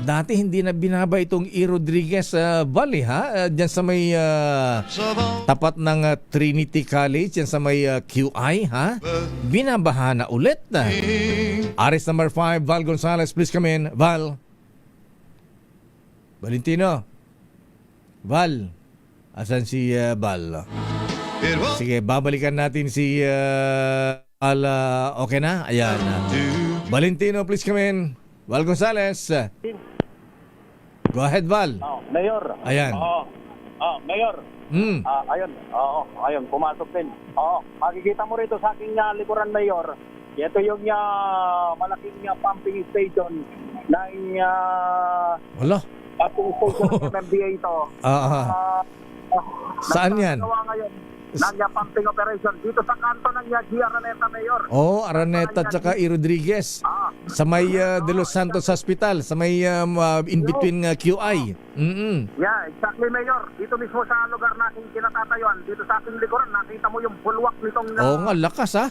dati hindi na binaba itong E. Rodriguez Valley, ha? Diyan sa may tapat ng Trinity College, diyan sa may QI, ha? Binabaha na ulit. Aris number 5, Val Gonzalez, please come in. Val. Valentino. Val. Asan si Val? Sige, babalikan natin si Val. Okay na? Ayan. Valentino, please come in. Val Gonzalez. Go ahead, Val. Mayor. Ayan. Mayor. Ayun, pumasok din. Makikita mo rito sa aking likuran, Mayor. Ito yung malaking pumping station ng Wala. pumping station ng MBA ito. Saan yan? Ngayon, ng pumping operation dito sa kanto ng G. Araneta, Mayor. Araneta at saka E. Rodriguez. Sa may De Los Santos Hospital, sa may in between QI. Yeah, exactly, Mayor. Dito mismo sa lugar na aking kinatatayuan, dito sa aking likuran, nakita mo yung bulwak nitong Nga, lakas ha.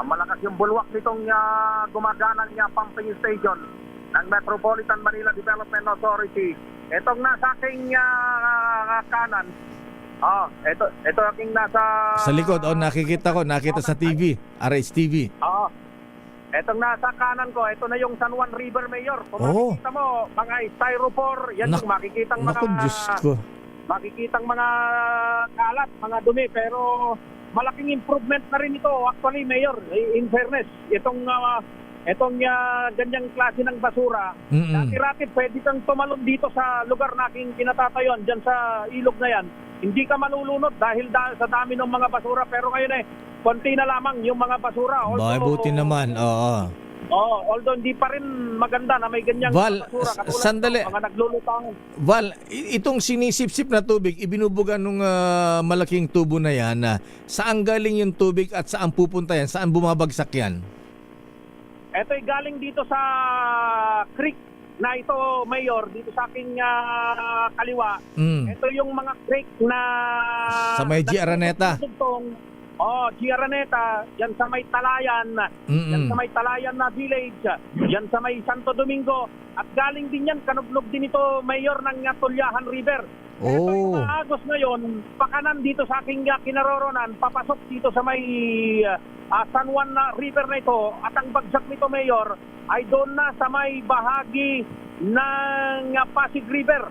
malakas yung bulwak nitong gumaganang pumping station ng Metropolitan Manila Development Authority. Itong nasa aking kanan. Ito aking nasa Sa likod, nakita sa TV, RH-TV. Etong nasa kanan ko, ito na yung San Juan River, Mayor. Kung makikita mo, mga styrofoam, yan yung makikitang mga Diyos ko. makikitang mga kalat, mga dumi, pero malaking improvement na rin ito actually, Mayor, in fairness. Itong ganyang klase ng basura, dati-rati pwede kang tumalon dito sa lugar na aking kinatatayuan, dyan sa ilog na yan. Hindi ka malulunod dahil sa dami ng mga basura, pero ngayon konti na lamang yung mga basura. Buti naman, although hindi pa rin maganda na may ganyang Val, basura. sandali. Mga naglulutang. Val, itong sinisip-sip na tubig, ibinubuga nung malaking tubo na yan, saan galing yung tubig at saan pupunta yan? Saan bumabagsak yan? Ito'y galing dito sa creek na ito, Mayor, dito sa aking kaliwa. Ito yung mga creek na sa may G. Araneta. G. Araneta, yan sa may Talayan, yan sa may Talayan na village, yan sa may Santo Domingo, at galing din yan, kanugnog din ito, Mayor, ng Tulyahan River. Ito yung Agos ngayon, pakanan dito sa aking kinaroronan, papasok dito sa may San Juan River na ito, at ang bagsak nito, Mayor, ay doon na sa may bahagi ng Pasig River.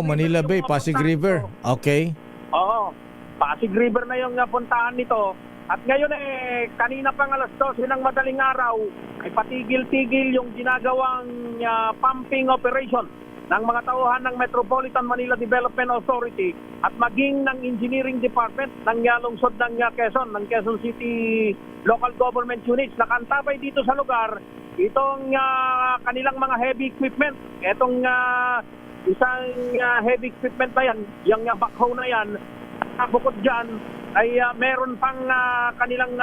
Manila Bay, Pasig River. Okay. Pasig River na yung puntahan nito. At ngayon kanina pang alas 12 ng madaling araw, ay patigil-tigil yung ginagawang pumping operation ng mga tauhan ng Metropolitan Manila Development Authority at maging ng Engineering Department ng lungsod ng Quezon, ng Quezon City Local Government Units. Nakantabay dito sa lugar itong kanilang mga heavy equipment. Itong isang heavy equipment na yan, yung backhoe na yan. Bukod dyan ay meron pang kanilang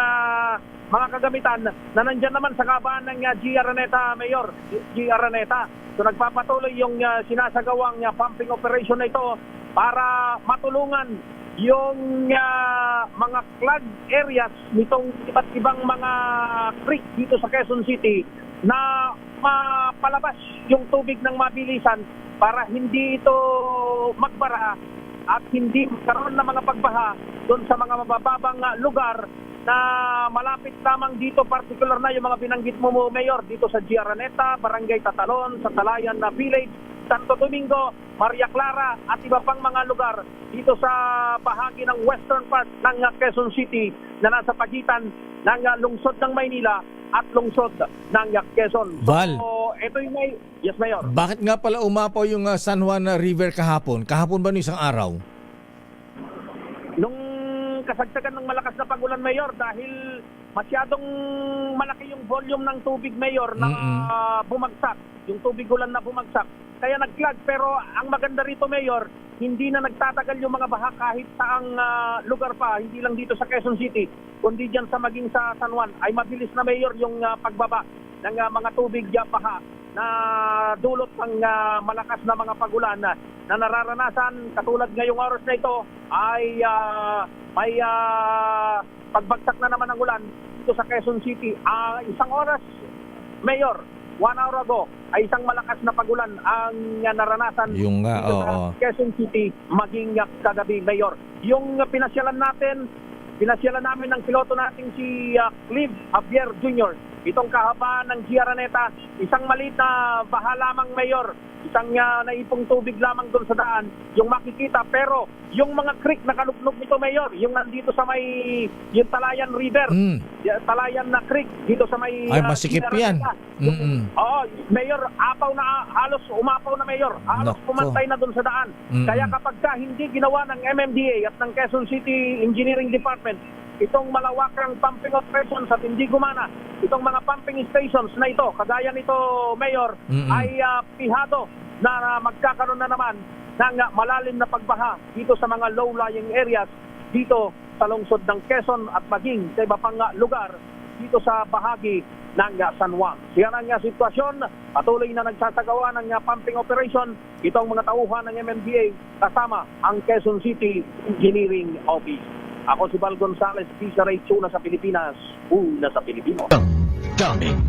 mga kagamitan na nandyan naman sa kabaan ng G. Araneta, Mayor. G. Araneta. So nagpapatuloy yung sinasagawang pumping operation na ito para matulungan yung mga clogged areas nitong iba't ibang mga creek dito sa Quezon City na mapalabas yung tubig ng mabilisan para hindi ito magbara at hindi magkaroon ng mga pagbaha doon sa mga mabababang lugar na malapit lamang dito, particular na yung mga binanggit mo, Mayor, dito sa G. Araneta, Barangay Tatalon, sa Talayan na Village, Santo Domingo, Maria Clara at iba pang mga lugar dito sa bahagi ng western part ng Quezon City na nasa pagitan ng lungsod ng Maynila at lungsod ng Quezon. Val, ito yung Yes, Mayor. bakit nga pala umapaw yung San Juan River kahapon? Kahapon ba no isang araw? Nung kasagsagan ng malakas na pagulan, Mayor, dahil masyadong malaki yung volume ng tubig, Mayor, na bumagsak. Yung tubig ulan na bumagsak. Kaya nag-clog. Pero ang maganda rito, Mayor, hindi na nagtatagal yung mga baha kahit saang lugar pa, hindi lang dito sa Quezon City, kundi dyan sa maging sa San Juan. Ay mabilis na, Mayor, yung pagbaba ng mga tubig baha na dulot ng malakas na mga pagulan na nararanasan katulad ngayong oras na ito ay may pagbagsak na naman ng ulan dito sa Quezon City. Isang oras, Mayor, 1 hour ago, ay isang malakas na pagulan ang naranasan Yung nga, dito sa oo. Quezon City maging kagabi, Mayor. Yung pinasyalan namin ng piloto nating si Clive Javier Jr. Itong kahabaan ng Gia Araneta, isang maliit na baha lamang, Mayor. Isang naipong tubig lamang doon sa daan, yung makikita. Pero yung mga creek na kanuknok nito, Mayor, yung nandito sa may yung Talayan River, Talayan na creek, dito sa may... Ay, masikip Gia yan. Araneta. Oo, Mayor, halos umapaw na, Mayor. Halos Nako. pumantay na doon sa daan. Kaya kapag hindi ginawa ng MMDA at ng Quezon City Engineering Department itong malawakang pumping operations at hindi gumana, itong mga pumping stations na ito, kagaya nito, Mayor, ay pihado na magkakaroon na naman ng malalim na pagbaha dito sa mga low-lying areas dito sa lungsod ng Quezon at maging sa iba pang lugar dito sa bahagi ng San Juan. Yan ang sitwasyon. Patuloy na nagsasagawa ng pumping operation itong mga tauhan ng MMDA kasama ang Quezon City Engineering Office. Ako si Val Gonzales, Visa Ray, una sa Pilipinas, una sa Pilipino. Daming